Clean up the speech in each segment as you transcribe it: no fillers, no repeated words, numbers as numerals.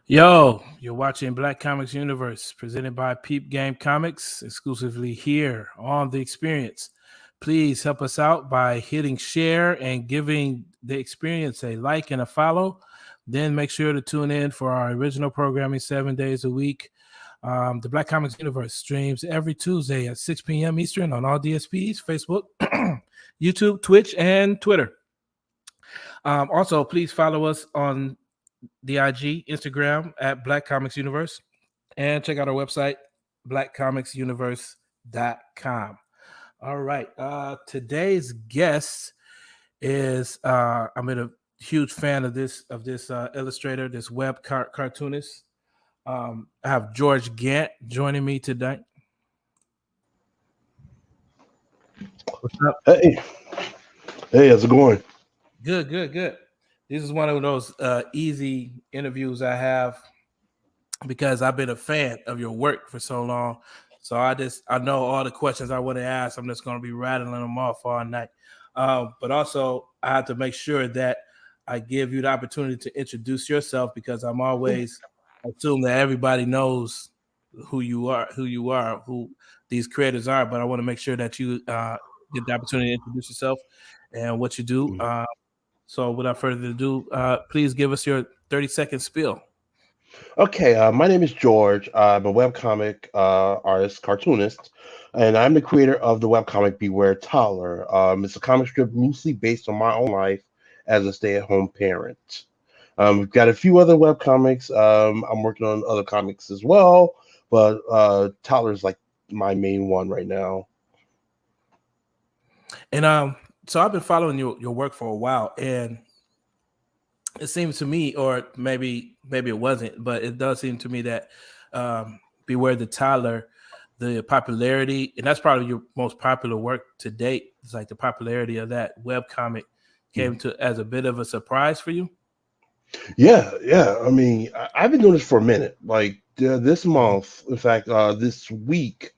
Yo, you're watching Black Comics Universe, presented by Peep Game Comics, exclusively here on The Experience. Please help us out by hitting share and giving The Experience a like and a follow. Then make sure to tune in for our original programming 7 days a week. The Black Comics Universe streams every Tuesday at 6 p.m. Eastern on all DSPs, Facebook, YouTube, Twitch, and Twitter. Also, please follow us on the IG, Instagram at Black Comics Universe, and check out our website, blackcomicsuniverse.com. All right. Today's guest is I'm a huge fan of this illustrator, this web cartoonist. I have George Gant joining me today. What's up? Hey, how's it going? Good. This is one of those easy interviews I have because I've been a fan of your work for so long. So I know all the questions I want to ask. I'm just going to be rattling them off all night. But also, I have to make sure that I give you the opportunity to introduce yourself, because I'm always assume that everybody knows who you are, who these creators are. But I want to make sure that you get the opportunity to introduce yourself and what you do. So without further ado, please give us your 30-second spiel. Okay, my name is George. I'm a webcomic artist, cartoonist, and I'm the creator of the webcomic Beware Toddler. It's a comic strip loosely based on my own life as a stay-at-home parent. We've got a few other webcomics. I'm working on other comics as well, but Toddler is like my main one right now. And so I've been following your work for a while, and it seems to me, or maybe it wasn't, but it does seem to me that Beware the Toddler, the popularity, and that's probably your most popular work to date. It's like the popularity of that webcomic came to as a bit of a surprise for you. Yeah. I mean, I've been doing this for a minute. Like this month, in fact, this week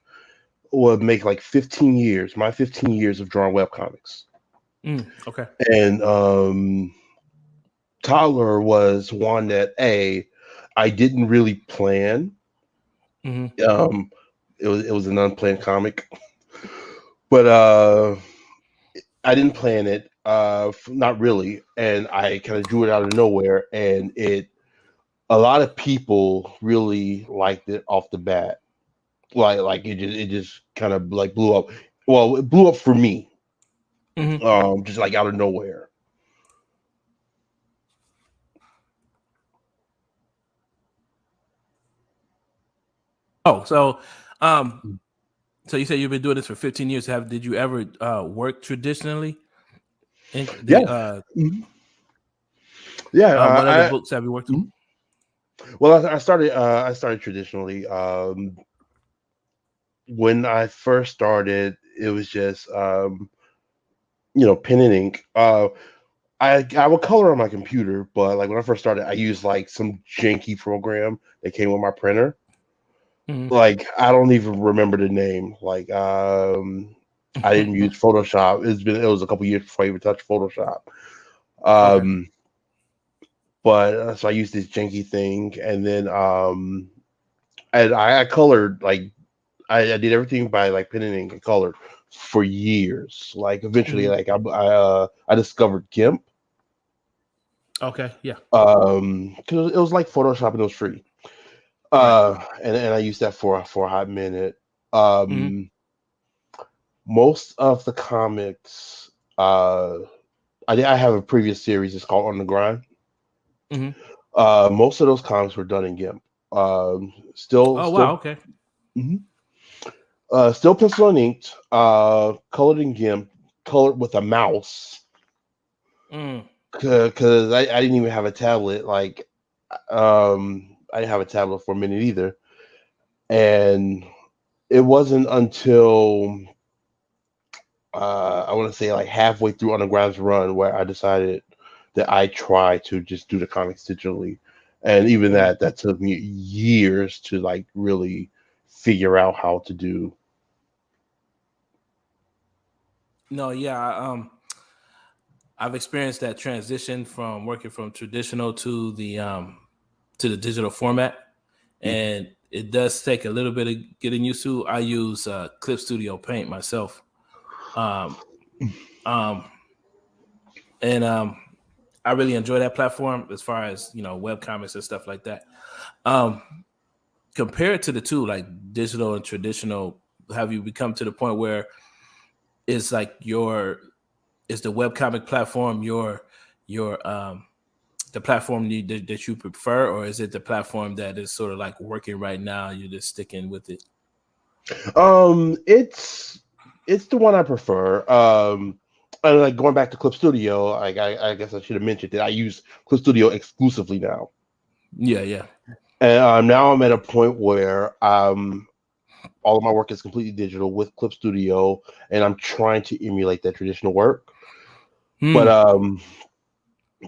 will make like 15 years. My 15 years of drawing webcomics. Okay. And Toddler was one that I didn't really plan. Mm-hmm. It was an unplanned comic, but I didn't plan it. Not really, and I kind of drew it out of nowhere, and a lot of people really liked it off the bat. Like it just kind of like blew up. Well, it blew up for me. Mm-hmm. Just like out of nowhere. Oh, so you said you've been doing this for 15 years. Did you ever work traditionally? Yeah. What other books have you worked on? Well, I started traditionally. When I first started, it was just pen and ink. I would color on my computer, but like when I first started, I used like some janky program that came with my printer. Mm-hmm. Like I don't even remember the name. Like I didn't use Photoshop. It was a couple years before I even touched Photoshop. Okay. But so I used this janky thing, and then and I colored like I did everything by like pen and ink and colored for years. Like eventually, like I discovered GIMP. Okay, yeah, Because it was like Photoshop and it was free. right. And I used that for a hot minute. Hmm. Um, most of the comics, I have a previous series. It's called On the Grind. Hmm. Most of those comics were done in GIMP. Still, Oh wow, still, okay. mhm. Still pencil and inked. Colored in GIMP, colored with a mouse. Mm. Because I didn't even have a tablet. Like, I didn't have a tablet for a minute either. And it wasn't until I want to say like halfway through Underground's run where I decided that I try to just do the comics digitally, and even Mm. that took me years to like really figure out how to do. No, yeah, I've experienced that transition from working from traditional to the digital format, and it does take a little bit of getting used to. I use Clip Studio Paint myself, um, um, and I really enjoy that platform as far as web comics and stuff like that. Um, Compared to the two, like digital and traditional, have you become to the point where it's like is the web comic platform your the platform that you prefer, or is it the platform that is sort of like working right now? You're just sticking with it. It's the one I prefer. And like going back to Clip Studio, like I guess I should have mentioned that I use Clip Studio exclusively now, Yeah, yeah. and now I'm at a point where all of my work is completely digital with Clip Studio, and I'm trying to emulate that traditional work. But Hmm.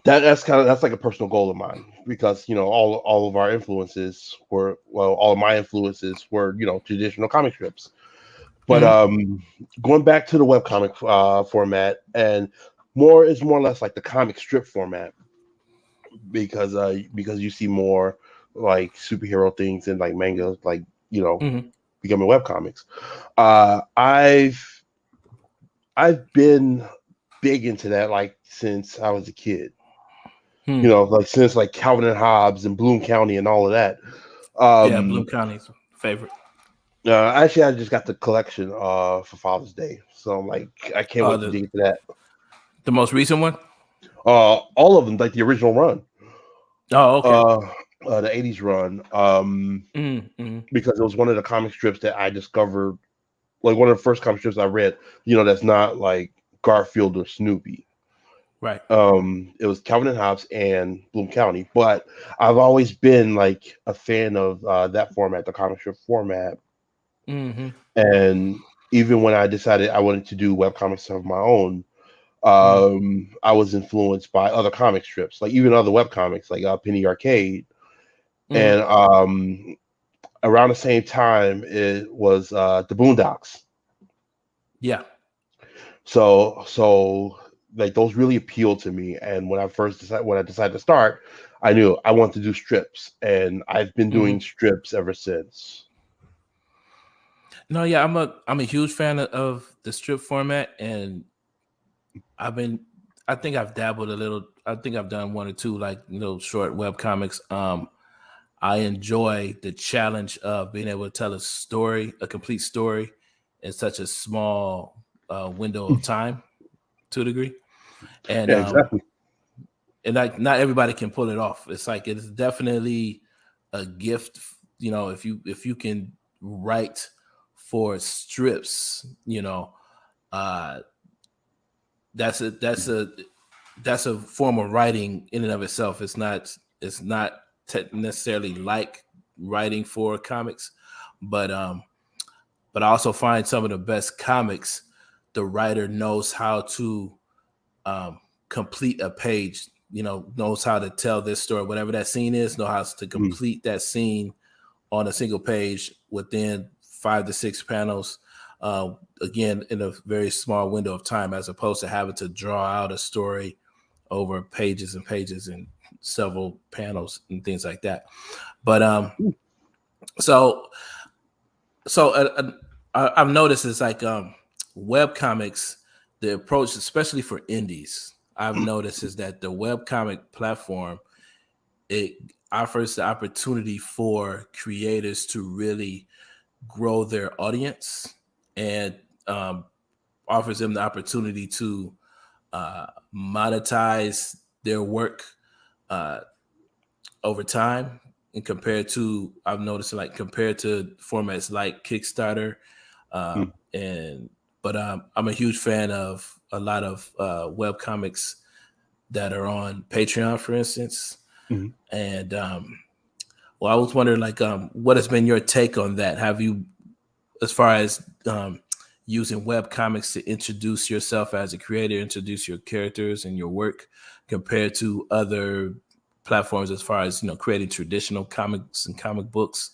that's like a personal goal of mine because all of our influences were all of my influences were traditional comic strips. But Hmm. going back to the webcomic format and more or less like the comic strip format because you see more like superhero things and like manga like Hmm. becoming webcomics. Uh, I've I've been big into that like since I was a kid. Hmm. Like since like Calvin and Hobbes and Bloom County and all of that. Yeah, Bloom Um, County's favorite. Actually, I just got the collection for Father's Day, so I'm like, I can't wait to The dig into that. the most recent one. All of them, like the original run, Oh, okay. uh, the '80s run, Mm-hmm. because it was one of the comic strips that I discovered, like one of the first comic strips I read. That's not like Garfield or Snoopy. Right. It was Calvin and Hobbes and Bloom County, but I've always been like a fan of that format, the comic strip format. Mm-hmm. And even when I decided I wanted to do web comics of my own, Mm-hmm. I was influenced by other comic strips, like even other web comics, like Penny Arcade. Mm-hmm. And around the same time, it was the Boondocks. Yeah. So like those really appealed to me. And when I decided to start, I knew I wanted to do strips, and I've been doing Mm-hmm. strips ever since. No, yeah, I'm a huge fan of the strip format, and I've been I think I've dabbled a little. I think I've done one or two like short web comics. I enjoy the challenge of being able to tell a story, a complete story, in such a small window of time to a degree, and Yeah, um, exactly. and like not everybody can pull it off. It's like it's definitely a gift, if you can write for strips, uh, that's a that's a form of writing in and of itself. It's not necessarily like writing for comics, but but I also find some of the best comics, the writer knows how to um, complete a page. Knows how to tell this story, whatever that scene is, know how to Mm. complete that scene on a single page within 5 to 6 panels. Again, in a very small window of time, as opposed to having to draw out a story over pages and pages and several panels and things like that. But so so I've noticed it's like web comics, the approach, especially for indies. I've noticed is that the webcomic platform, it offers the opportunity for creators to really grow their audience, and um, offers them the opportunity to monetize their work uh, over time. And compared to, I've noticed, like compared to formats like Kickstarter, Mm, and but I'm a huge fan of a lot of web comics that are on Patreon, for instance. mhm. And well, I was wondering, like, what has been your take on that? Have you, as far as using web comics to introduce yourself as a creator, introduce your characters and your work, compared to other platforms, as far as creating traditional comics and comic books?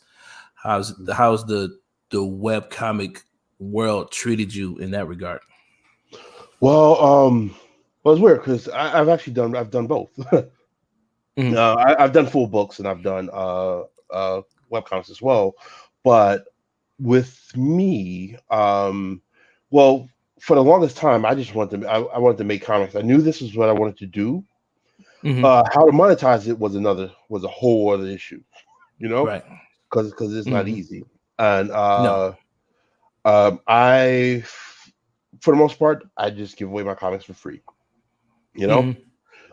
How's the web comic world treated you in that regard? Well, well, it's weird because I've done both. Mhm. I've done full books and I've done webcomics as well. But with me, well, for the longest time, I just wanted to I wanted to make comics. I knew this is what I wanted to do. Mhm. How to monetize it was a whole other issue, you know, Right. because it's not Mhm. easy. And No. I, for the most part, I just give away my comics for free. You know,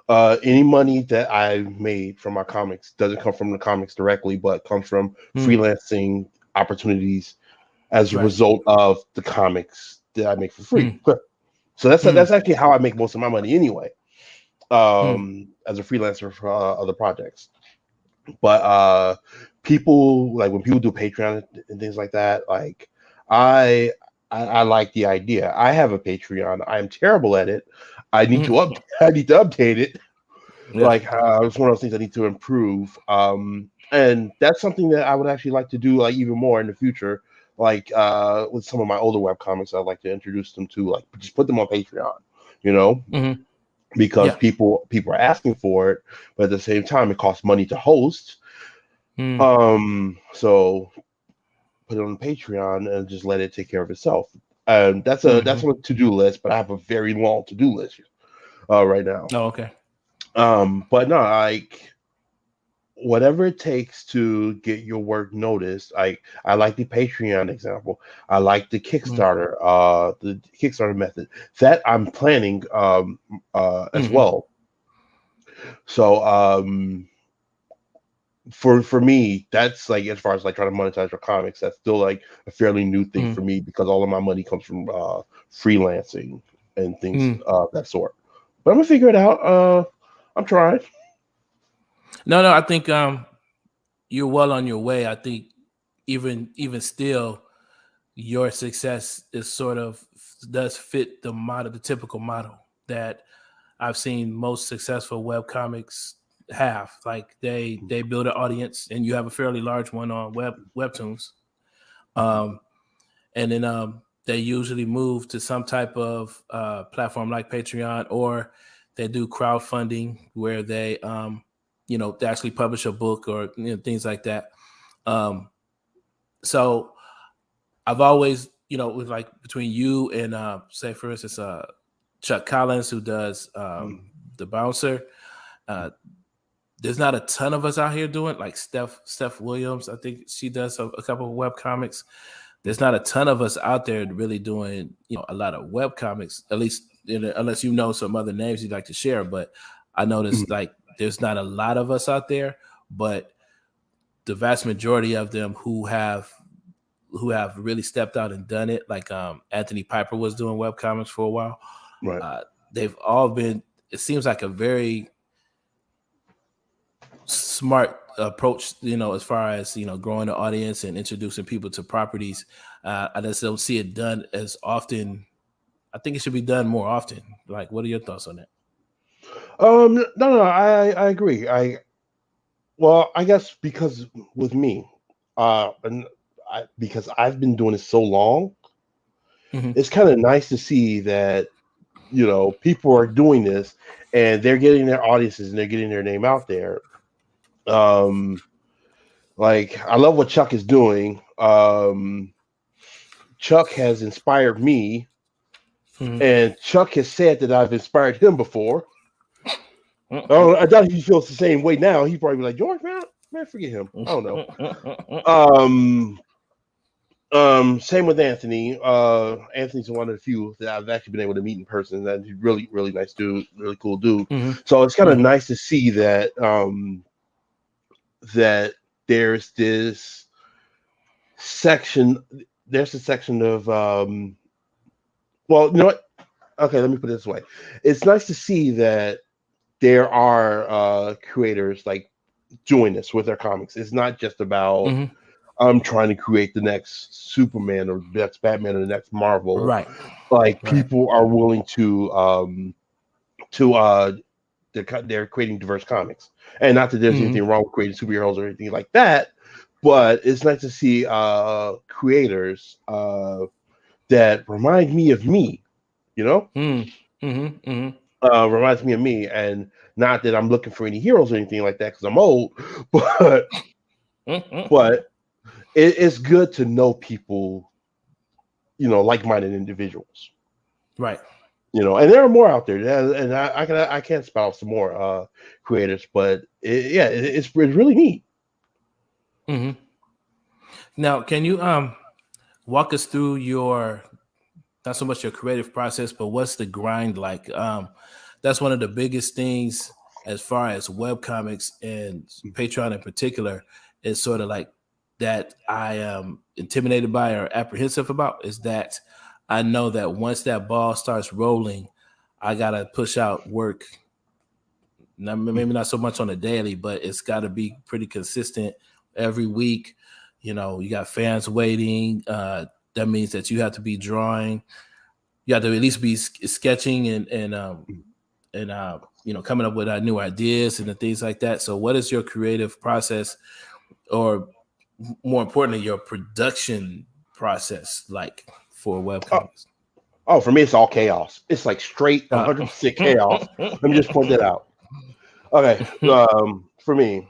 Mhm. any money that I made from my comics doesn't come from the comics directly, but comes from Mhm. freelancing opportunities as a Right. result of the comics that I make for free. Mhm. So that's Mhm. actually how I make most of my money anyway, Mhm. as a freelancer for other projects. But people, like when people do Patreon and things like that, like I, I like the idea. I have a Patreon. I'm terrible at it. I need to Mhm. I need to update it. Yeah. Like it's one of those things I need to improve. And that's something that I would actually like to do, like even more in the future. Like with some of my older web comics, I'd like to introduce them to, like, just put them on Patreon. You know, Mhm. because Yeah. people are asking for it, but at the same time, it costs money to host. Mhm. So put it on Patreon and just let it take care of itself. And that's Mhm. on a to-do list, but I have a very long to-do list right now. Oh, okay. But no, like whatever it takes to get your work noticed. I like the Patreon example. I like Mhm. the Kickstarter method that I'm planning as Mhm. well. So for me, that's like, as far as like trying to monetize your comics, that's still like a fairly new thing for Mhm. me because all of my money comes from freelancing and things Mhm. of that sort. But I'm gonna figure it out. I'm trying. No, no, I think you're well on your way. I think even still, your success is sort of does fit the model, the typical model that I've seen most successful web comics have. Like they build an audience, and you have a fairly large one on webtoons, um, and then they usually move to some type of platform like Patreon, or they do crowdfunding where they actually publish a book, or things like that. Um, so I've always, with like between you and say for instance Chuck Collins, who does the bouncer, uh, there's not a ton of us out here doing, like Steph Williams. I think she does a couple of web comics. There's not a ton of us out there really doing a lot of web comics, at least unless some other names you'd like to share. But I noticed, like, there's not a lot of us out there, but the vast majority of them who have really stepped out and done it, like Anthony Piper was doing web comics for a while. Right. uh, they've all been, it seems like a very smart approach, as far as growing the audience and introducing people to properties. I just don't see it done as often. I think it should be done more often. Like, what are your thoughts on that? No, I agree. I guess because with me, and because I've been doing it so long, Hmm. it's kind of nice to see that people are doing this and they're getting their audiences and they're getting their name out there. Um, like I love what Chuck is doing. Chuck has inspired me, Hmm. and Chuck has said that I've inspired him before. Oh, I doubt he feels the same way now. He'd probably be like, George, man, forget him. I don't know. Um, Same with Anthony. Anthony's one of the few that I've actually been able to meet in person. That he's really, really nice dude, really cool dude. So it's kind of nice to see that that there's this section. There's a section of well, you know what? Okay, let me put it this way. It's nice to see that there are creators like doing this with their comics. It's not just about I'm trying to create the next Superman or the next Batman or the next Marvel. Right. Like people are willing to they're creating diverse comics. And not that there's anything wrong with creating superheroes or anything like that, but it's nice to see creators that remind me of me, you know? Reminds me of me, and not that I'm looking for any heroes or anything like that because I'm old, but it's good to know people, you know, like-minded individuals, right? You know, and there are more out there, and I can't spout out some more creators, but it's really neat. Now, can you walk us through your, not so much your creative process, but what's the grind like? That's one of the biggest things as far as webcomics and Patreon in particular is sort of like that I am intimidated by or apprehensive about is that I know that once that ball starts rolling, I got to push out work. Now, maybe not so much on a daily, but it's got to be pretty consistent every week. You know, you got fans waiting. That means that you have to be drawing. You have to at least be sketching and you know, coming up with new ideas and the things like that. So what is your creative process, or more importantly, your production process like for webcomics? Oh, for me, it's all chaos. It's like straight 100% chaos. Let me just point that out. Okay. For me,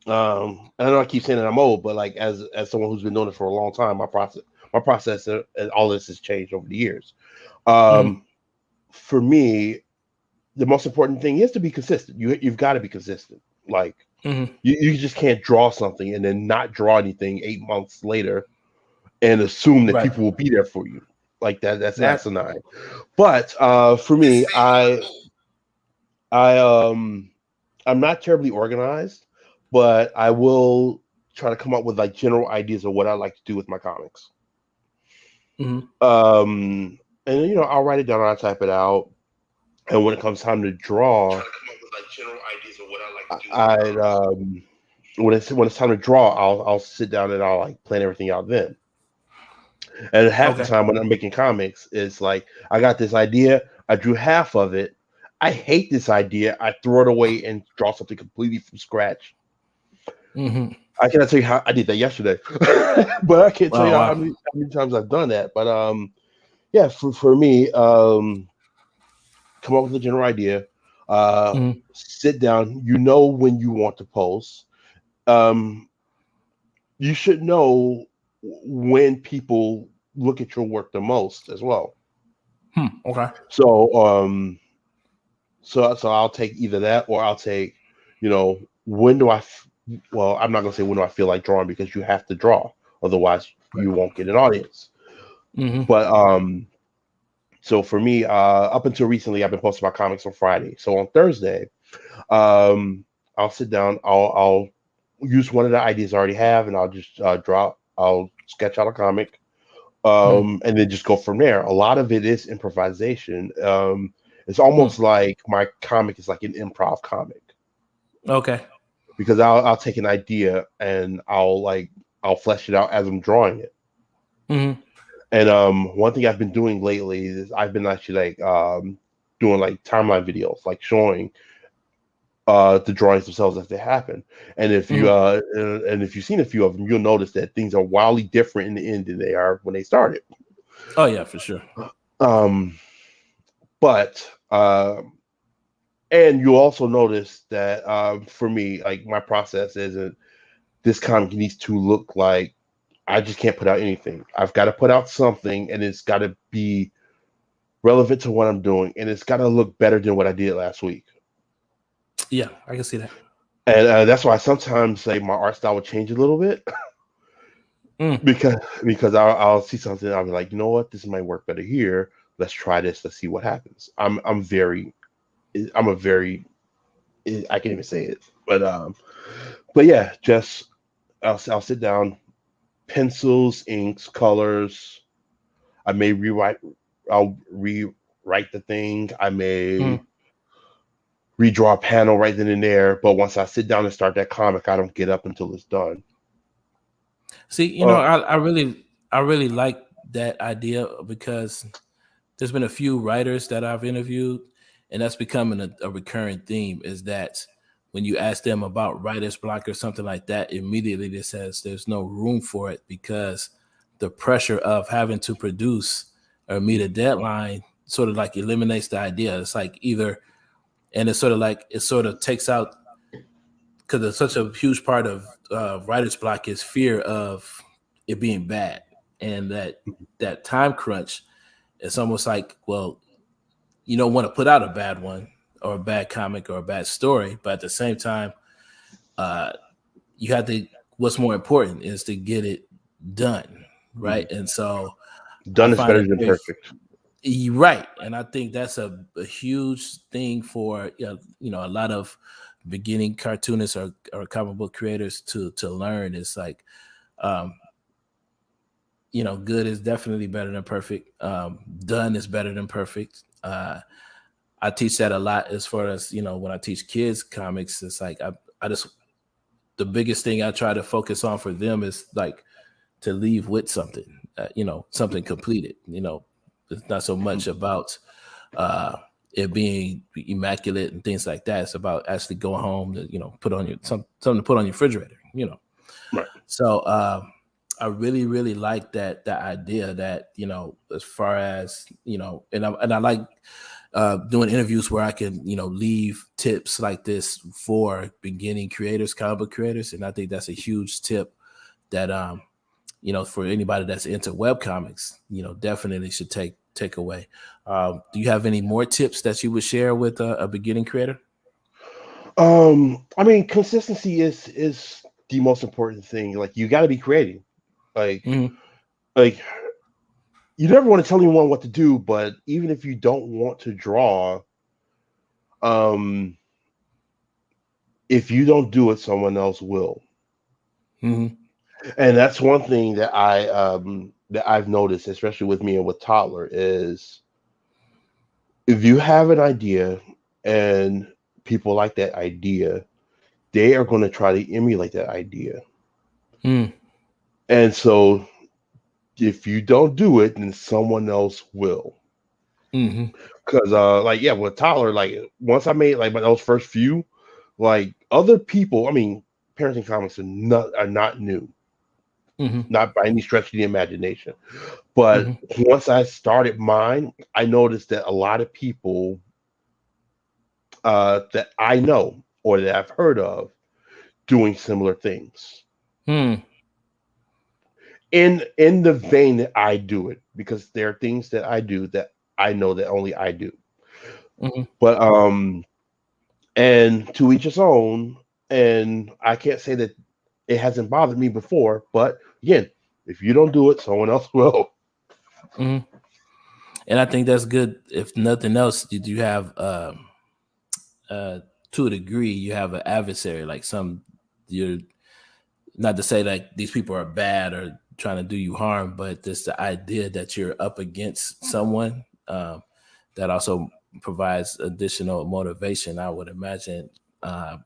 and I know I keep saying that I'm old, but like as someone who's been doing it for a long time, my process and all this has changed over the years. For me, the most important thing is to be consistent. You've got to be consistent. Like you just can't draw something and then not draw anything 8 months later and assume that people will be there for you. Like that's asinine. But for me, I'm not terribly organized, but I will try to come up with like general ideas of what I like to do with my comics. And you know, I'll write it down, I'll type it out, and when it comes time to draw, when it's time to draw, I'll sit down and I'll like plan everything out then. And half the time when I'm making comics, it's like I got this idea, I drew half of it, I hate this idea, I throw it away and draw something completely from scratch. I cannot tell you how I did that yesterday, but I can't tell you how many times I've done that. But yeah, for me, come up with a general idea, sit down. You know when you want to post. You should know when people look at your work the most as well. Okay. So so I'll take either that, or I'll take, you know, when do I well, I'm not gonna say when do I feel like drawing, because you have to draw, otherwise you won't get an audience. But so for me, up until recently, I've been posting my comics on Friday. So on Thursday, I'll sit down, I'll use one of the ideas I already have, and I'll just I'll sketch out a comic, and then just go from there. A lot of it is improvisation. It's almost like my comic is like an improv comic. Okay. Because I'll take an idea and I'll flesh it out as I'm drawing it. And one thing I've been doing lately is I've been actually doing like timeline videos, like showing the drawings themselves as they happen. And if you and if you've seen a few of them, you'll notice that things are wildly different in the end than they are when they started. Oh yeah, for sure. But and you also notice that for me, like my process isn't, this comic needs to look like, I just can't put out anything. I've got to put out something, and it's got to be relevant to what I'm doing, and it's got to look better than what I did last week. Yeah, I can see that. And that's why sometimes like my art style will change a little bit Mm. because I'll see something, I'll be like, you know what, this might work better here. Let's try this. Let's see what happens. I'm a very, I can't even say it, but yeah, just I'll sit down, pencils, inks, colors. I may rewrite. I'll rewrite the thing. I may Mm. redraw a panel right then and there. But once I sit down and start that comic, I don't get up until it's done. See, Uh, I really like that idea because there's been a few writers that I've interviewed, and that's becoming a recurring theme. Is that when you ask them about writer's block or something like that, immediately they says there's no room for it because the pressure of having to produce or meet a deadline sort of like eliminates the idea. It's like either, and it's sort of like it sort of takes out because it's such a huge part of writer's block is fear of it being bad and that time crunch. It's almost like, well, you don't want to put out a bad one or a bad comic or a bad story, but at the same time, uh, you have to. What's more important is to get it done, right? And so I Done is find better it than very perfect. right, and I think that's a huge thing for a lot of beginning cartoonists or comic book creators to learn. It's like um, good is definitely better than perfect. Done is better than perfect. I teach that a lot as far as when I teach kids comics. It's like I just the biggest thing I try to focus on for them is like to leave with something, something completed. It's not so much about uh, it being immaculate and things like that. It's about actually going home to put on your something to put on your refrigerator. Right. So I really, really like that idea that as far as and I like doing interviews where I can leave tips like this for beginning creators, comic book creators, and I think that's a huge tip that for anybody that's into web comics, definitely should take away. Do you have any more tips that you would share with a beginning creator? I mean, consistency is the most important thing. Like you got to be creative. Like Hmm. like you never want to tell anyone what to do, but even if you don't want to draw, um, if you don't do it, someone else will. Hmm. And that's one thing that I've noticed, especially with me and with Toddler, is if you have an idea and people like that idea, they are going to try to emulate that idea. Mm. And so if you don't do it, then someone else will. Hmm. Cause like yeah, with Tyler, like once I made like those first few, like other people, I mean, parenting comics are not new, Hmm. not by any stretch of the imagination. But Hmm. once I started mine, I noticed that a lot of people that I know or that I've heard of doing similar things Hmm. in the vein that I do it, because there are things that I do that I know that only I do. Hmm. But and to each his own. And I can't say that it hasn't bothered me before, but again, if you don't do it, someone else will. Hmm. And I think that's good. If nothing else, did you have uh, to a degree, you have an adversary, like you're not to say like these people are bad or trying to do you harm, but just the idea that you're up against someone that also provides additional motivation. I would imagine. Uh,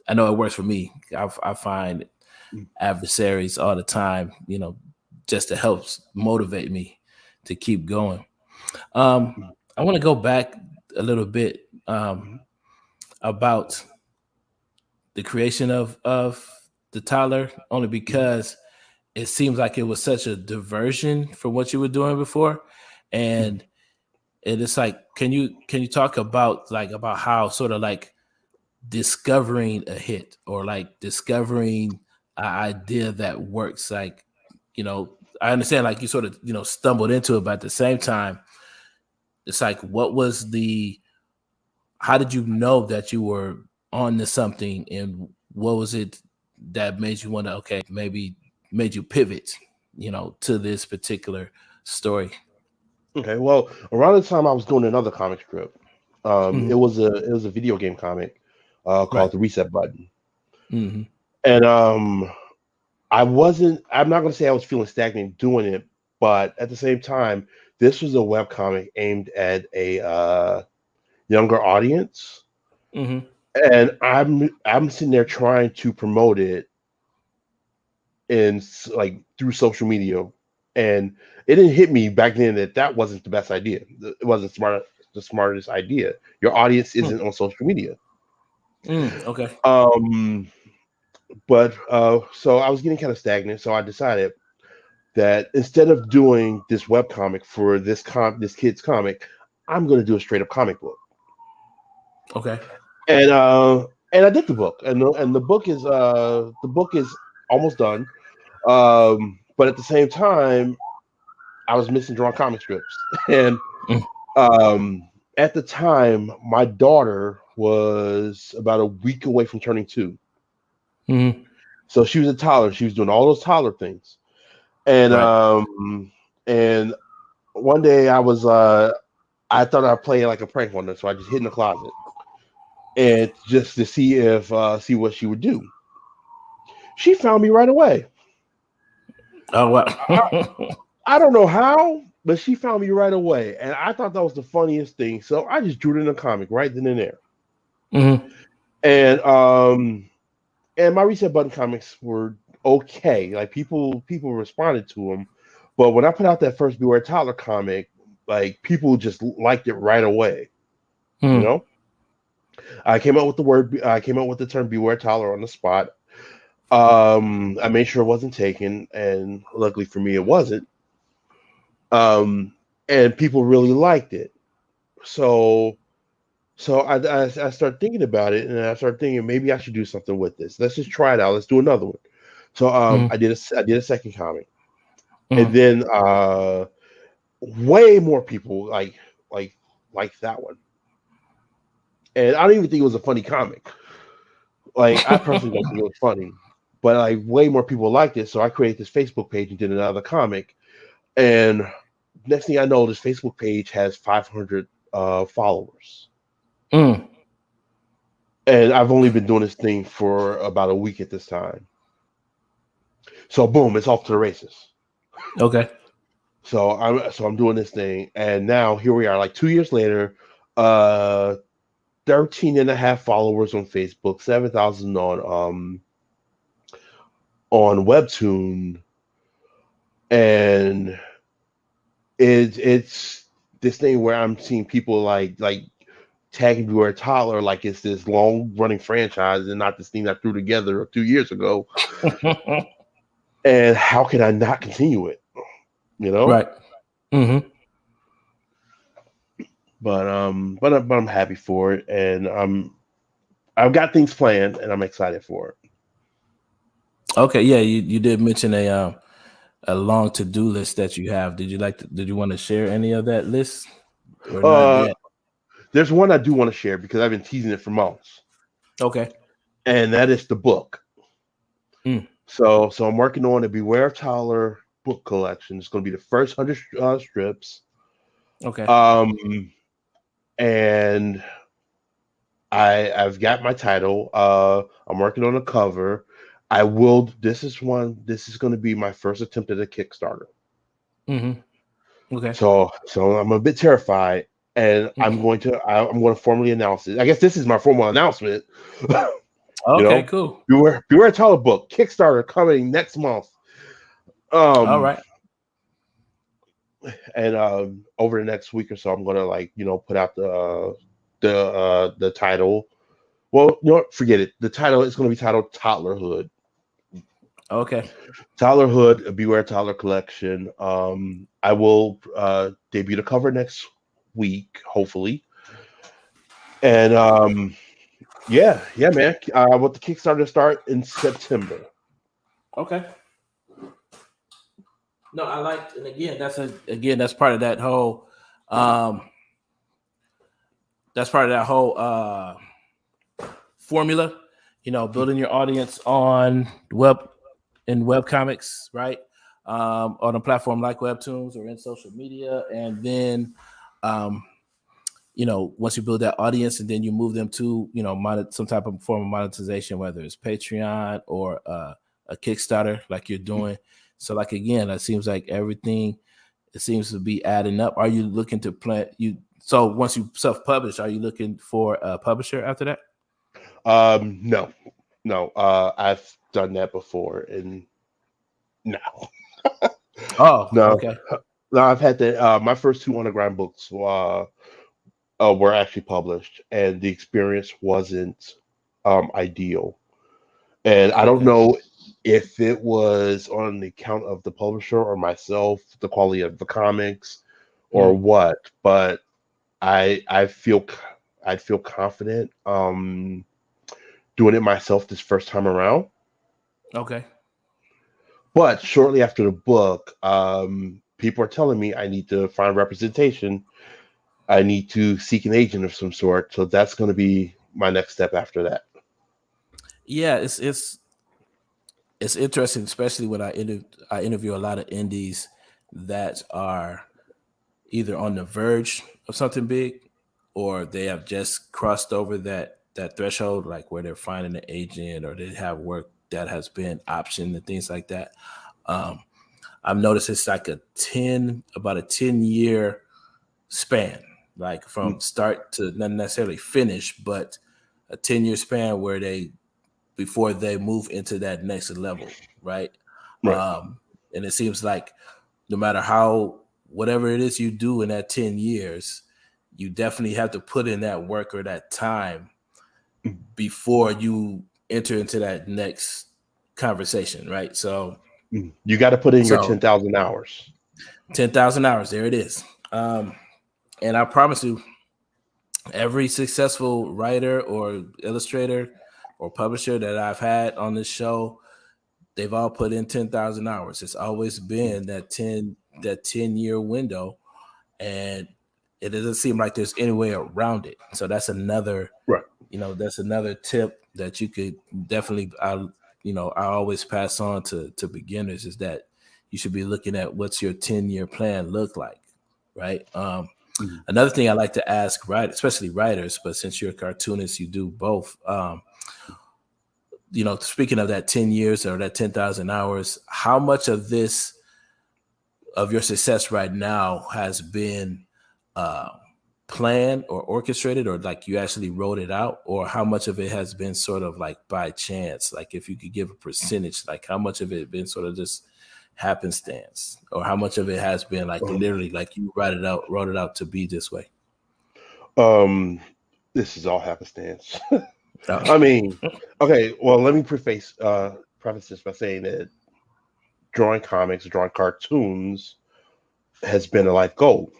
I know it works for me. I find adversaries all the time, just to help motivate me to keep going. I want to go back a little bit about the creation of the Tyler, only because it seems like it was such a diversion from what you were doing before, and it's like, can you talk about about how sort of like discovering a hit or like discovering an idea that works, like I understand like you sort of stumbled into it, but at the same time it's like what was the how did you know that you were on to something, and what was it that made you want to maybe made you pivot, to this particular story? Okay, well, around the time I was doing another comic strip, Hmm. it was a video game comic Right. called The Reset Button, Hmm. and I'm not going to say I was feeling stagnant doing it, but at the same time, this was a web comic aimed at a younger audience, Hmm. and I'm sitting there trying to promote it like through social media, and it didn't hit me back then that that wasn't the best idea. It wasn't the smartest idea. Your audience isn't on social media. Okay. Um, but so I was getting kind of stagnant, so I decided that instead of doing this web comic for this kid's comic, I'm going to do a straight up comic book. Okay. And I did the book, and the book is almost done. But at the same time, I was missing drawing comic strips, and um, at the time, my daughter was about a week away from turning 2, Mm-hmm. so she was a toddler. She was doing all those toddler things, and Right. and one day I thought I'd play like a prank on her, so I just hid in the closet and just to see what she would do. She found me right away. Oh wow. I don't know how, but she found me right away, and I thought that was the funniest thing. So I just drew it in a comic right then and there. Hmm. And my reset button comics were okay. Like people responded to them, but when I put out that first Beware Toddler comic, like people just liked it right away. You Hmm. know, I came out with the term Beware Toddler on the spot. I made sure it wasn't taken, and luckily for me, it wasn't. Um, and people really liked it. So I started thinking about it, and I started thinking maybe I should do something with this. Let's just try it out. Let's do another one. So Hmm. I did a second comic, and Hmm. then way more people like like that one. And I don't even think it was a funny comic. Like I personally don't think it was funny, but like way more people liked it. So I created this Facebook page and did another comic. And next thing I know, this Facebook page has 500 followers. Mm. And I've only been doing this thing for about a week at this time. So boom, it's off to the races. Okay. So I'm doing this thing, and now here we are, like 2 years later, uh 13 and a half followers on Facebook, 7,000 on Webtoon, and it's this thing where I'm seeing people like tagging me or Toddler like it's this long running franchise and not this thing I threw together 2 years ago. And how can I not continue it? You know? Right. Hmm. But I'm happy for it, and I've got things planned, and I'm excited for it. Okay. Yeah, you did mention a long to do list that you have. Did you want to share any of that list or not Uh, yet? there's one I do want to share because I've been teasing it for months, Okay. and that is the book. Mm. So I'm working on a Beware of Tyler book collection. It's going to be the first 100 strips. Okay. Um, and I've got my title. I'm working on a cover. I will. This is one. This is going to be my first attempt at a Kickstarter. Hmm. Okay. So I'm a bit terrified, and I'm going to formally announce it. I guess this is my formal announcement. You Okay. know, Cool. Beware Tyler book Kickstarter coming next month. All Um, right. and over the next week or so, I'm going to put out the title. Well, forget it. The title is going to be titled Toddlerhood. Okay. Toddlerhood, a Beware Toddler collection. I will debut the cover next week, hopefully. And yeah, man. I want the Kickstarter to start in September. Okay. No, I like, and again that's part of that whole um that's part of that whole formula, building your audience on web comics, right? On a platform like Webtoons or in social media, and then once you build that audience, and then you move them to some type of form of monetization, whether it's Patreon or a Kickstarter, like you're doing. So, like, again, it seems like everything, it seems to be adding up. Are you looking to so once you self-publish, are you looking for a publisher after that? No. I've done that before, and no. Oh, No. okay. No, I've had that. My first two Underground books were actually published, and the experience wasn't ideal. And I don't Okay. know if it was on the account of the publisher or myself, the quality of the comics, or what. But I feel confident doing it myself this first time around. Okay. But shortly after the book, people are telling me I need to find representation. I need to seek an agent of some sort. So that's going to be my next step after that. Yeah, it's interesting, especially when I interview a lot of indies that are either on the verge of something big, or they have just crossed over that threshold, like where they're finding an agent, or they have work that has been optioned and things like that. I've noticed it's like about a 10-year span, like from start to not necessarily finish, but a 10-year span where before they move into that next level, right? Right. And it seems like no matter whatever it is you do in that 10 years, you definitely have to put in that work or that time before you enter into that next conversation, right? So you got to put in your 10,000 hours. 10,000 hours, there it is. And I promise you, every successful writer or illustrator or publisher that I've had on this show, they've all put in 10,000 hours. It's always been that 10-year window, and it doesn't seem like there's any way around it. So that's another, Right. That's another tip that you could definitely, I always pass on to beginners, is that you should be looking at what's your 10-year plan look like, right? Another thing I like to ask, right, especially writers, but since you're a cartoonist, you do both. Speaking of that 10 years or that 10,000 hours, how much of your success right now has been planned or orchestrated, or like you actually wrote it out, or how much of it has been sort of like by chance? Like, if you could give a percentage, like how much of it has been sort of just happenstance, or how much of it has been like literally like you wrote it out to be this way? This is all happenstance. I mean, okay, well, let me preface this by saying that drawing cartoons has been a life goal.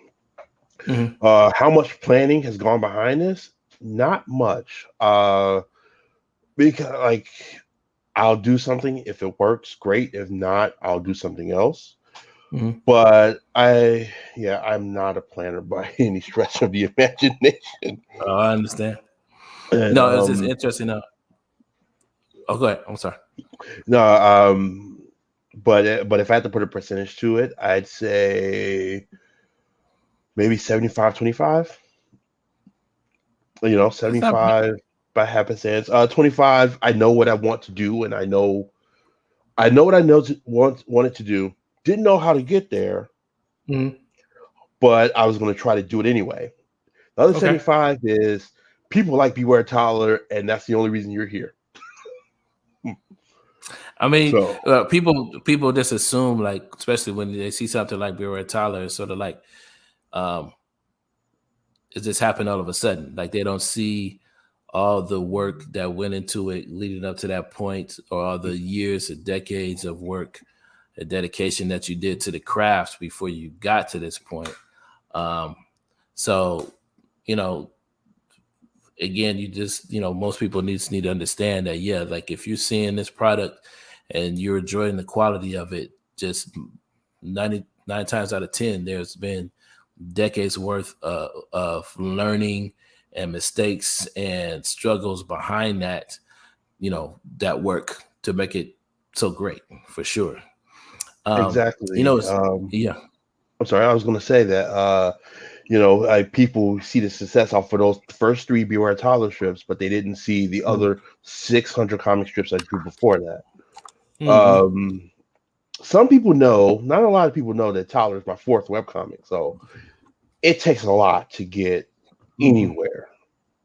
How much planning has gone behind this? Not much. Because, like, I'll do something if it works, great. If not, I'll do something else. But I'm not a planner by any stretch of the imagination. Oh, I understand. And, No, it's just interesting. Oh, go ahead. I'm sorry. No, but if I had to put a percentage to it, I'd say maybe 75-25. 75 by happenstance. 25, I know what I want to do, and I know what I wanted to do. Didn't know how to get there, but I was going to try to do it anyway. The other 75 is people like Beware Toddler, and that's the only reason you're here. I mean, people just assume, like, especially when they see something like Beware Toddler, it's sort of like it just happened all of a sudden. Like, they don't see all the work that went into it leading up to that point, or all the years or decades of work and dedication that you did to the craft before you got to this point. So, again, you just, most people need to understand that, like, if you're seeing this product and you're enjoying the quality of it, just 99 times out of 10, there's been decades worth of learning and mistakes and struggles behind that, that work to make it so great, for sure. Exactly. Yeah. I'm sorry. I was going to say that. People see the success off of those first three Beware Toddler strips, but they didn't see the other 600 comic strips I drew before that. Mm-hmm. Some people know, not a lot of people know that Toddler is my fourth webcomic, so it takes a lot to get Mm-hmm. anywhere.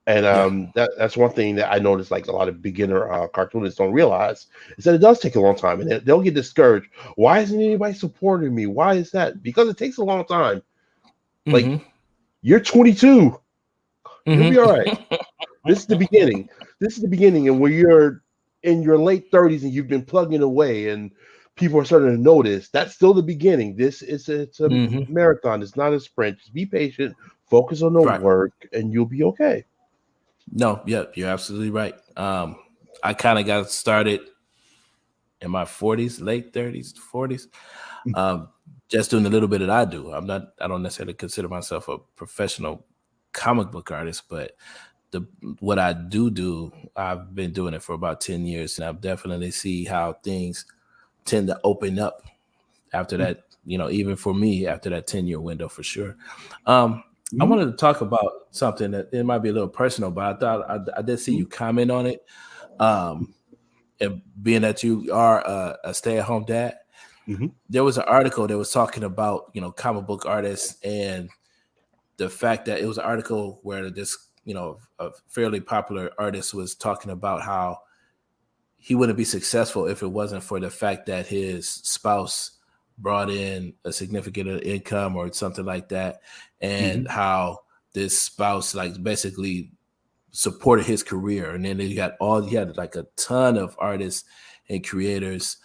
And Yeah. that's one thing that I noticed, like a lot of beginner cartoonists don't realize, is that it does take a long time, and they'll get discouraged. Why isn't anybody supporting me? Why is that? Because it takes a long time. Like, Mm-hmm. you're 22, you'll be all right. Mm-hmm. This is the beginning. This is the beginning, and when you're in your late 30s and you've been plugging away, and people are starting to notice, that's still the beginning. It's a Mm-hmm. marathon. It's not a sprint. Just be patient, focus on the Right. work, and you'll be okay. No, yeah, you're absolutely right. I kind of got started in my 40s, late 30s, 40s, um, just doing a little bit that I do. I don't necessarily consider myself a professional comic book artist, but what I do, I've been doing it for about 10 years, and I definitely see how things tend to open up after that, even for me after that 10-year window, for sure. I Mhm. wanted to talk about something that it might be a little personal, but I thought I did see you comment on it. Um, and being that you are a stay-at-home dad, Mhm. there was an article that was talking about, comic book artists, and the fact that it was an article where this, a fairly popular artist was talking about how he wouldn't be successful if it wasn't for the fact that his spouse brought in a significant income or something like that, and Mhm. how this spouse like basically supported his career. And then you had like a ton of artists and creators.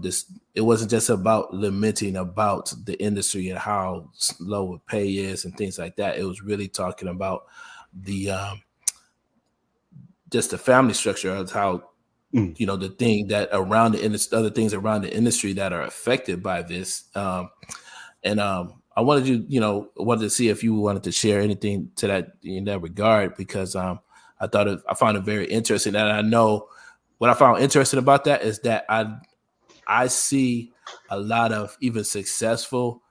This, it wasn't just about lamenting about the industry and how low the pay is and things like that. It was really talking about the just the family structure of how, Mm. the thing that around the industry, other things around the industry that are affected by this. And I wanted to see if you wanted to share anything to that in that regard, because I found it very interesting. And I know what I found interesting about that is that I see a lot of even successful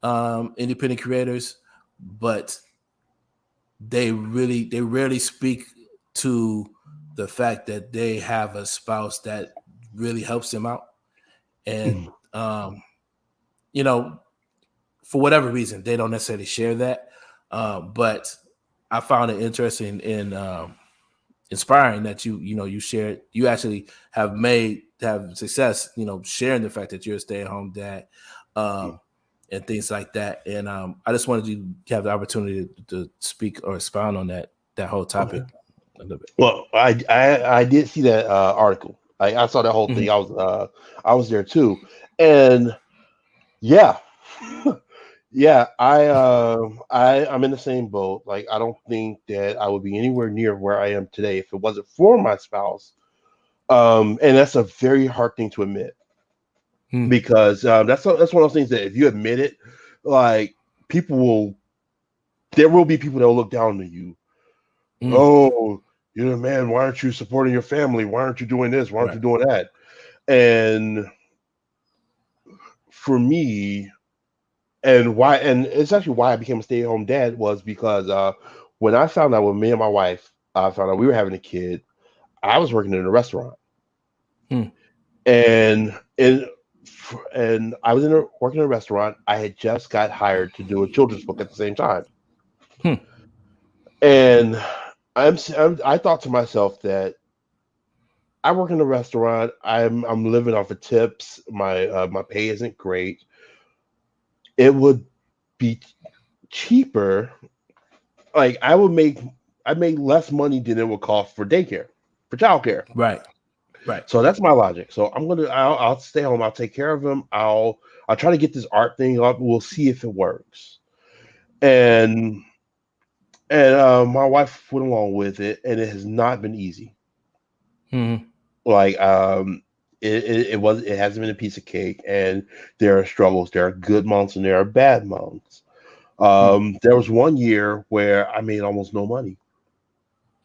independent creators, but they rarely speak to the fact that they have a spouse that really helps them out. And Mm. you know, for whatever reason, they don't necessarily share that. But I found it interesting and inspiring that you shared, you actually have success, sharing the fact that you're a stay-at-home dad, Mm. and things like that. And I just wanted you to have the opportunity to speak or expound on that whole Okay. topic a little bit. Well, I did see that article. I saw that whole thing. Mhm. I was there too, and yeah, yeah. I'm in the same boat. Like, I don't think that I would be anywhere near where I am today if it wasn't for my spouse. And that's a very hard thing to admit, Mm, because that's one of those things that if you admit it, like, people will there will be people that will look down on you. mm, Oh, you're the man. Why aren't you supporting your family? Why aren't you doing this? Why aren't right. you doing that? And for me, and it's actually why I became a stay-at-home dad, was because when I found out, when me and my wife found out we were having a kid, I was working in a restaurant, Mm, and and and I was working in a restaurant. I had just got hired to do a children's book at the same time, hmm, and I thought to myself that I work in a restaurant. I'm living off of tips. My pay isn't great. It would be cheaper. Like, I make less money than it would cost for daycare, for childcare. right. Right. So that's my logic. So I'll stay home. I'll take care of him. I'll try to get this art thing up. We'll see if it works. And my wife went along with it, and it has not been easy. Mm, Like, it hasn't been a piece of cake, and there are struggles. There are good months and there are bad months. mm, There was one year where I made almost no money.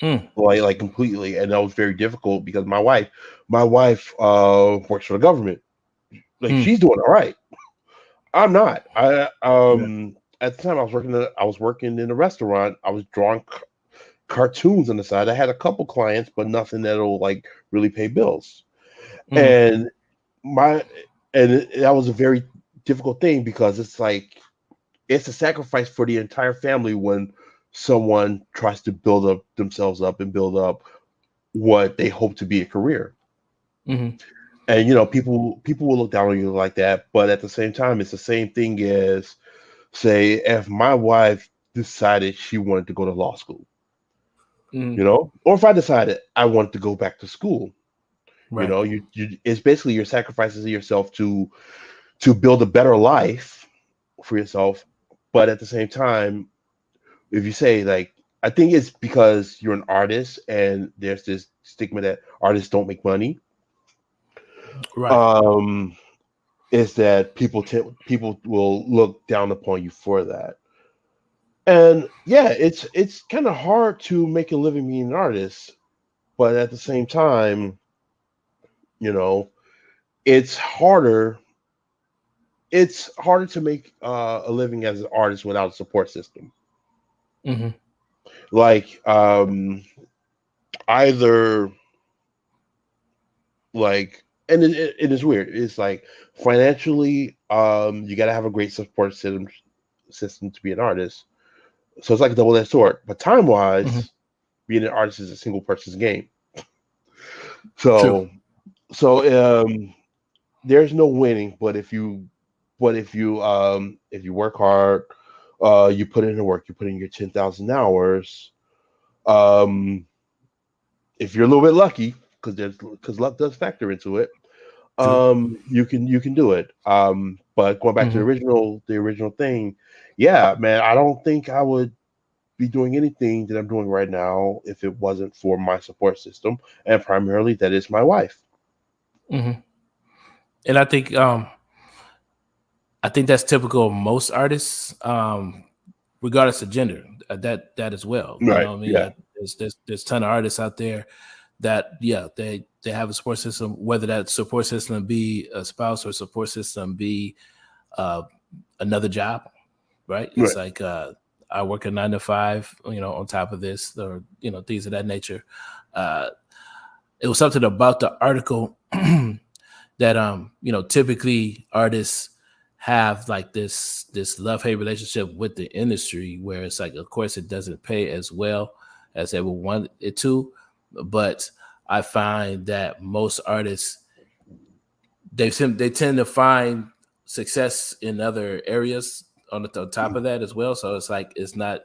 Mm. like completely, and that was very difficult because my wife works for the government. Like Mm. she's doing all right. I'm not. I Yeah. at the time I was working in a restaurant. I was drawing cartoons on the side. I had a couple clients, but nothing that'll like really pay bills. Mm. And my that was a very difficult thing because it's like it's a sacrifice for the entire family when someone tries to build up themselves up and build up what they hope to be a career. Mm. And people will look down on you like that, but at the same time, it's the same thing as say if my wife decided she wanted to go to law school, Mm. or if I decided I wanted to go back to school, Right. you it's basically you're sacrificing yourself to build a better life for yourself. But at the same time, if you say like, I think it's because you're an artist and there's this stigma that artists don't make money. Right. Um, is that people will look down upon you for that. And yeah, it's kind of hard to make a living being an artist, but at the same time, you know, it's harder. It's harder to make a living as an artist without a support system. Mm. Like either like, and it is weird. It's like financially, you got to have a great support system to be an artist. So it's like a double-edged sword. But time Mm. wise, being an artist is a single person's game. True. So so there's no winning. But if you work hard, you put in the work, you put in your 10,000 hours. Um, if you're a little bit lucky, because luck does factor into it, True. you can do it. But going back to Mm. the original thing, yeah, man, I don't think I would be doing anything that I'm doing right now if it wasn't for my support system, and primarily that is my wife. Mm. And I think that's typical of most artists, regardless of gender. That as well. You Right. know what I mean? Yeah. There's a ton of artists out there that they have a support system, whether that support system be a spouse or support system be uh, another job, right? It's Right. like I work a 9 to 5, on top of this, or things of that nature. Uh, it was something about the article that typically artists have like this love-hate relationship with the industry, where it's like, of course, it doesn't pay as well as they would want it to, but I find that most artists, they tend to find success in other areas on top of that as well. So it's like, it's not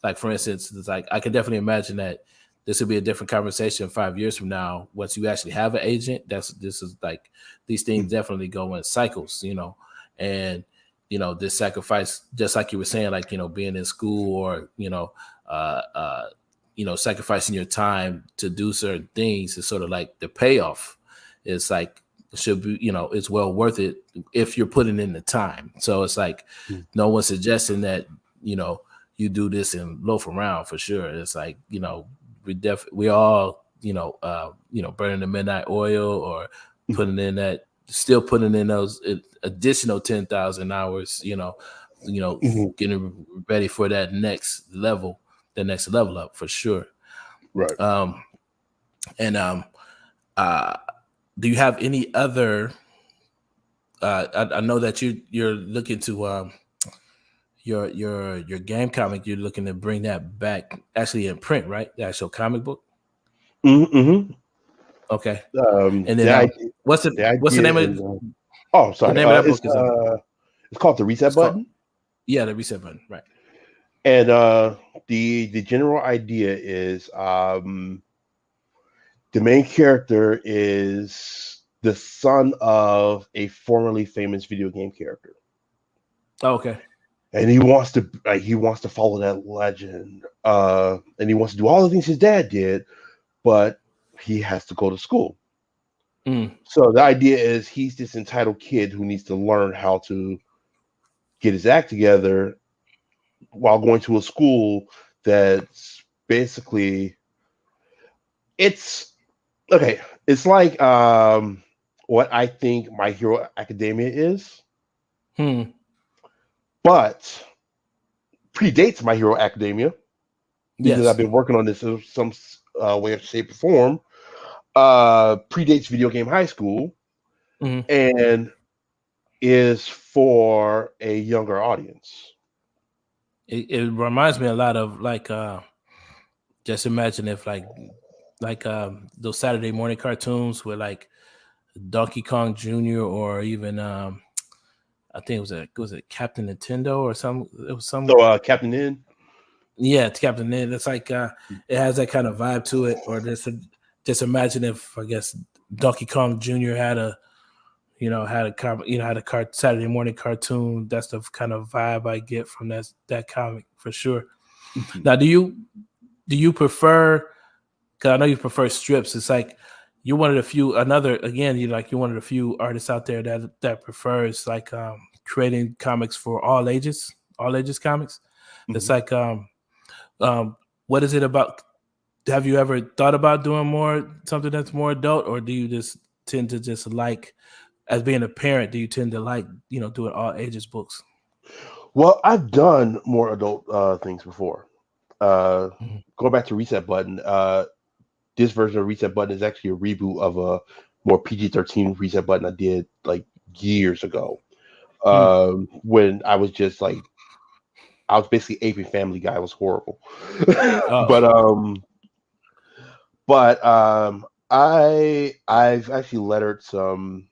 like, for instance, it's like I can definitely imagine that this would be a different conversation 5 years from now once you actually have an agent. This is like, these things definitely go in cycles, and this sacrifice, just like you were saying, like being in school, or uh, uh, sacrificing your time to do certain things is sort of like the payoff. It's like, should be, it's well worth it if you're putting in the time. So it's like, no one's suggesting that you know you do this and loaf around for sure. It's like, we all burning the midnight oil, or still putting in those additional 10,000 hours, Mhm. getting ready for that next level, the next level up for sure. Right. um and uh do you have any other I know that you're looking to your game comic, you're looking to bring that back actually in print, right? The actual comic book. Mm-hmm. Okay. Um, And then the idea, the what's the idea name is, of oh, the sorry. name of that book is It's called the reset it's called, button, yeah, the reset button, right? and the general idea is the main character is the son of a formerly famous video game character, Oh, okay. and he wants to follow that legend, and he wants to do all the things his dad did, but he has to go to school. Mm, So the idea is he's this entitled kid who needs to learn how to get his act together while going to a school that's basically It's okay. It's like what I think My Hero Academia is, Hmm. but predates My Hero Academia because I've Yes. been working on this in some way, of shape, or form. Predates Video Game High School Hmm. and is for a younger audience. It reminds me a lot of like just imagine if like those Saturday morning cartoons with like Donkey Kong Jr. or even I think it was Captain Nintendo or some it was some So Captain N. yeah, it's Captain Nintendo. It's like it has that kind of vibe to it. Or just imagine if I guess Donkey Kong Jr. had a Saturday morning cartoon. That's the kind of vibe I get from that comic for sure. Now, do you prefer? Because I know you prefer strips. It's like you're one of the few. You're one of the few artists out there that prefers like creating comics for all ages comics. It's Mhm. like um, what is it about? Have you ever thought about doing something that's more adult, or do you just tend to just like as being a parent? Do you tend to like doing all ages books? Well, I've done more adult things before. Uh, Mhm. Going back to Reset Button, this version of Reset Button is actually a reboot of a more PG-13 Reset Button I did like years ago. Mm. When I was just like I was basically aping Family Guy. It was horrible. Oh, but um, but I've actually lettered some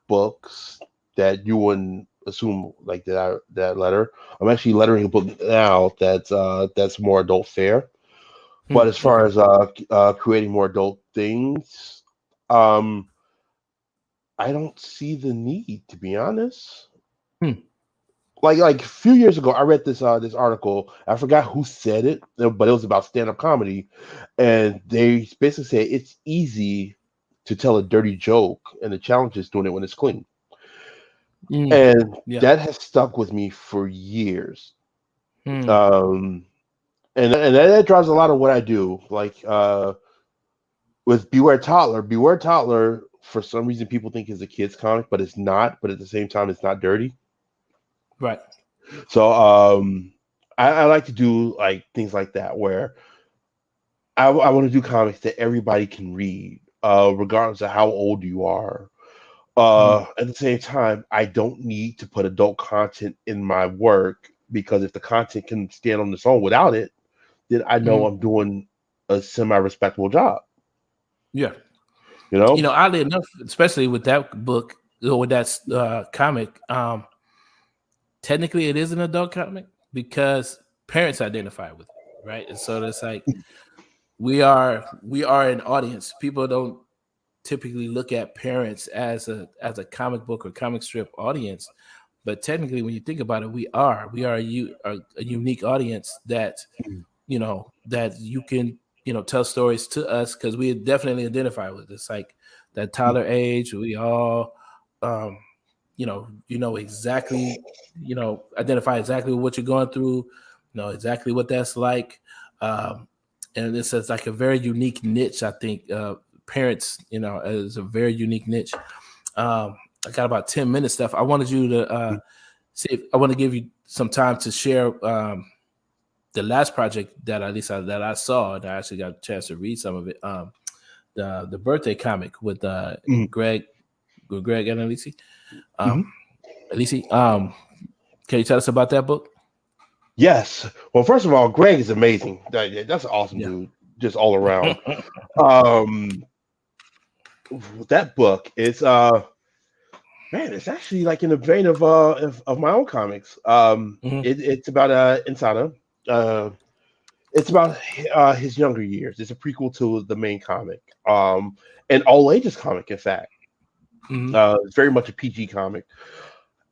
books that you wouldn't assume like that letter. I'm actually lettering a book now that's more adult fare. But as far okay. as creating more adult things, um, I don't see the need, to be honest. Hmm. Like a few years ago, I read this article. I forgot who said it, but it was about stand up comedy, and they basically said it's easy to tell a dirty joke, and the challenge is doing it when it's clean. Mm. And Yeah. that has stuck with me for years. Hmm. Um, and that drives a lot of what I do. Like with Beware Toddler. For some reason, people think is a kids comic, but it's not. But at the same time, it's not dirty. Right. So I like to do like things like that where I want to do comics that everybody can read, regardless of how old you are. Mm. At the same time, I don't need to put adult content in my work because if the content can stand on its own without it, then I know Mm. I'm doing a semi-respectable job. Yeah. You know? Oddly enough, especially with that book or with that comic, technically it is an adult comic because parents identify with it, right? And so it's like we are an audience. People don't typically look at parents as a comic book or comic strip audience, but technically, when you think about it, we are a unique audience that that you can tell stories to us because we definitely identify with it. It's like that Tyler age. We all um, exactly identify exactly what you're going through, exactly what that's like. Um, and this is like a very unique niche. I think parents, is a very unique niche. I got about 10 minutes left. I wanted you to see if I want to give you some time to share the last project that at least that I saw, and I actually got a chance to read some of it. The birthday comic with Mhm. Greg and Alicia. Mhm. Um, Alicia, can you tell us about that book? Yes. Well, first of all, Greg is amazing. That's an awesome Yeah. dude, just all around. Um, that book is man, it's actually like in the vein of my own comics. Mhm. It's about Insana. Uh, it's about his younger years. It's a prequel to the main comic. An all ages comic, in fact. Mhm. It's very much a PG comic,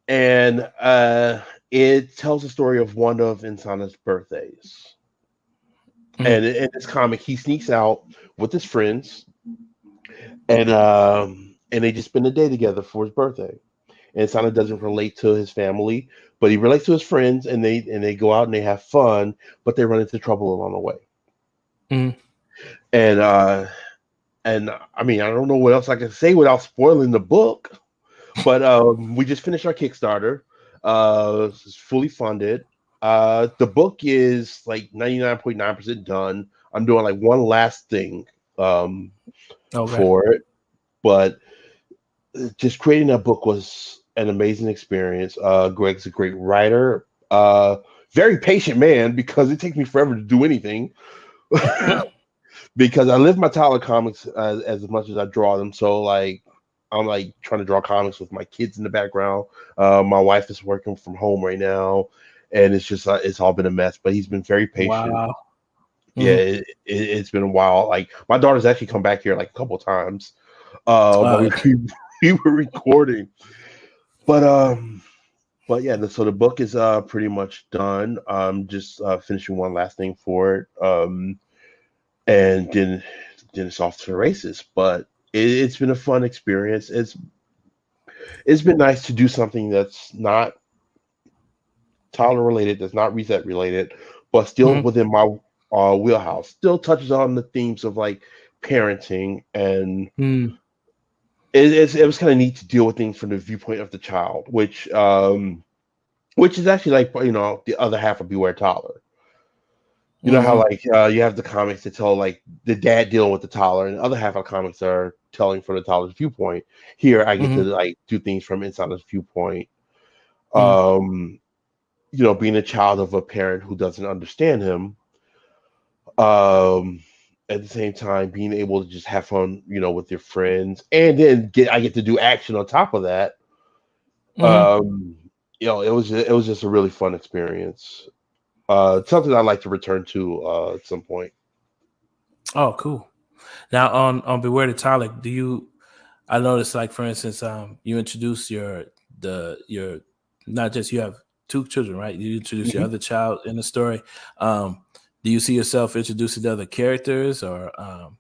and it tells the story of one of Insana's birthdays. Mhm. And in this comic, he sneaks out with his friends, and they just spend the day together for his birthday. And Sana doesn't relate to his family, but he relates to his friends, and they go out and they have fun, but they run into trouble along the way. Mhm. And and I mean, I don't know what else I can say without spoiling the book. But we just finished our Kickstarter. It's fully funded. The book is like 99.9% done. I'm doing like one last thing um, Okay. for it, but just creating that book was an amazing experience. Greg's a great writer, very patient man because it takes me forever to do anything because I live my Tyler comics as much as I draw them. So like I'm like trying to draw comics with my kids in the background. My wife is working from home right now, and it's just it's all been a mess. But he's been very patient. Wow. Yeah, Mhm. it's been a while. Like my daughter's actually come back here like a couple of times while Uh, we were recording. But yeah, so the book is pretty much done. Just finishing one last thing for it. And then it's off to the races. But it's been a fun experience. It's been nice to do something that's not Tyler related, that's not reset related, but still mhm. within my wheelhouse. Still touches on the themes of like parenting, and Mm. it was kind of neat to deal with things from the viewpoint of the child, which is actually like the other half of Beware Toddler. You know how Mhm. like you have the comics that tell like the dad dealing with the toddler, and the other half of comics are telling from the toddler's viewpoint. Here, I get to Mhm. like do things from inside his viewpoint. Mhm. Um, being a child of a parent who doesn't understand him. Um, at the same time, being able to just have fun, with your friends, and then I get to do action on top of that. Mhm. Um, it was just a really fun experience. Something I'd like to return to at some point. Oh, cool. Now on Beware the Tyler, do you? I noticed, like for instance, you introduce your not just you have two children, right? You introduce your Mhm. other child in the story. Do you see yourself introducing other characters or um,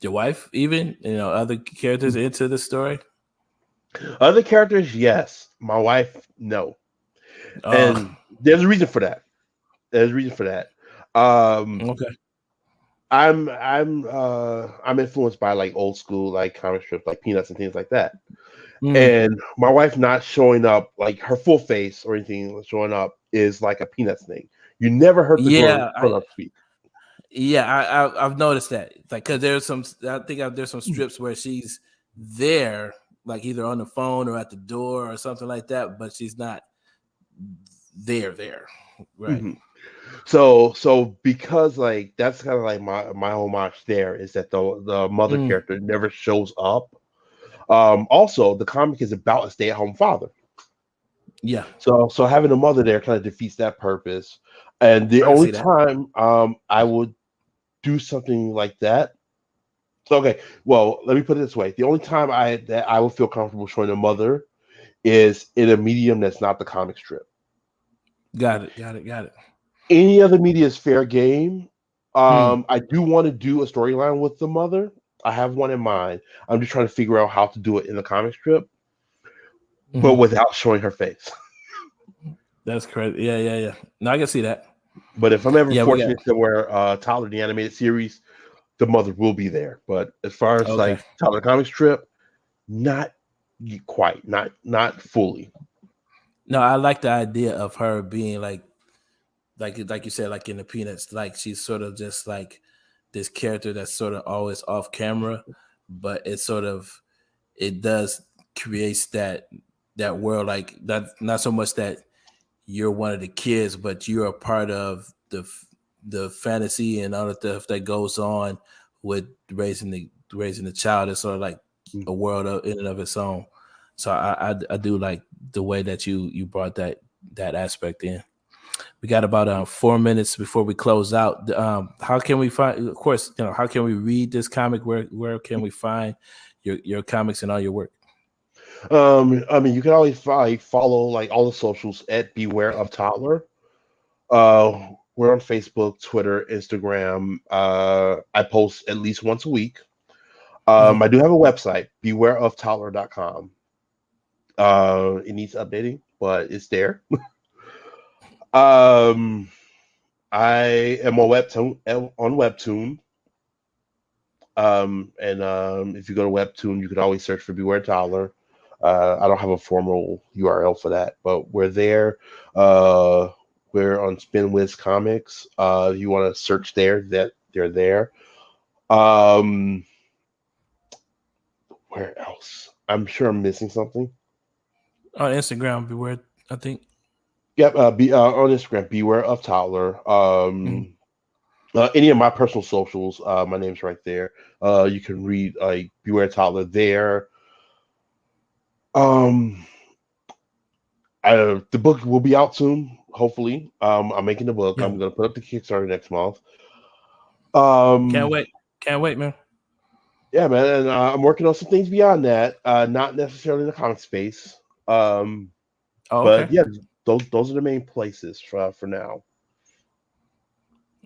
your wife, even other characters into the story? Other characters, yes. My wife, no. Uh, And there's a reason for that. There's a reason for that. Um, okay. I'm influenced by like old school like comic strips like Peanuts and things like that. Mm. And my wife not showing up like her full face or anything showing up is like a Peanuts thing. You never heard the Yeah, grown up speak. I've noticed that. Like, cause there's some, I think there's some strips where she's there, like either on the phone or at the door or something like that, but she's not there. Right. Mhm. So because like that's kind of like my homage there is that the mother Mm. character never shows up. Also, the comic is about a stay-at-home father. Yeah, So having a mother there kind of defeats that purpose. And the I can only see that. time I would do something like that. So okay, well, let me put it this way: the only time I would feel comfortable showing a mother is in a medium that's not the comic strip. Got it. Any other media is fair game. Hmm. I do want to do a storyline with the mother. I have one in mind. I'm just trying to figure out how to do it in the comic strip, but Hmm. without showing her face. That's crazy. Yeah. No, I can see that. But if I'm ever Yeah, we got. fortunate to where Tyler the animated series, the mother will be there. But as far as Okay. like Tyler the comic strip, not quite, not fully. No, I like the idea of her being like you said, like in the Peanuts, like she's sort of just like this character that's sort of always off camera, but it does creates that world, like that, not so much that you're one of the kids, but you're a part of the fantasy and all the stuff that goes on with raising the child. It's sort of like a world in and of its own. So I do like the way that you brought that aspect in. We got about 4 minutes before we close out. How can we find? Of course, how can we read this comic? Where can we find your comics and all your work? I mean, you can always follow like all the socials at Beware of Toddler. We're on Facebook, Twitter, Instagram. I post at least once a week. Mhm. I do have a website, bewareoftoddler.com. It needs updating, but it's there. Um, I am on Webtoon. If you go to Webtoon, you can always search for Beware Toddler. I don't have a formal URL for that, but we're there. We're on Spinwiz Comics. If you want to search there, that they're there. Where else? I'm sure I'm missing something. On Instagram, Beware, I think. Yep. On Instagram, Beware of Toddler. Any of my personal socials, my name's right there. You can read Beware Toddler there. The book will be out soon, hopefully. I'm making the book. Yeah. I'm gonna put up the Kickstarter next month. Can't wait, man. Yeah, man, and I'm working on some things beyond that. Not necessarily in the comic space. Okay. But yeah, those are the main places for now.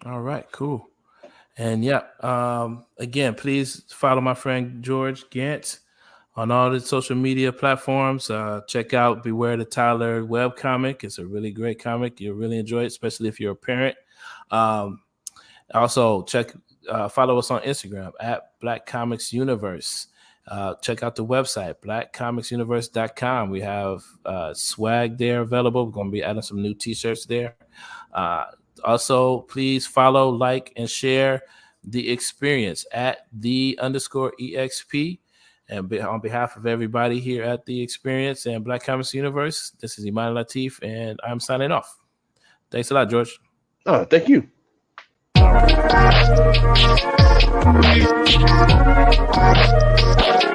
All right, cool. And yeah, again, please follow my friend George Gant on all the social media platforms. Check out Beware the Toddler webcomic. It's a really great comic. You'll really enjoy it, especially if you're a parent. Also, follow us on Instagram at Black Comics Universe. Check out the website, blackcomicsuniverse.com. We have swag there available. We're going to be adding some new t-shirts there. Also, please follow, like, and share The Experience at _EXP. And on behalf of everybody here at The Experience and Black Comics Universe, this is Imani Latif, and I'm signing off. Thanks a lot, George. Thank you. All right.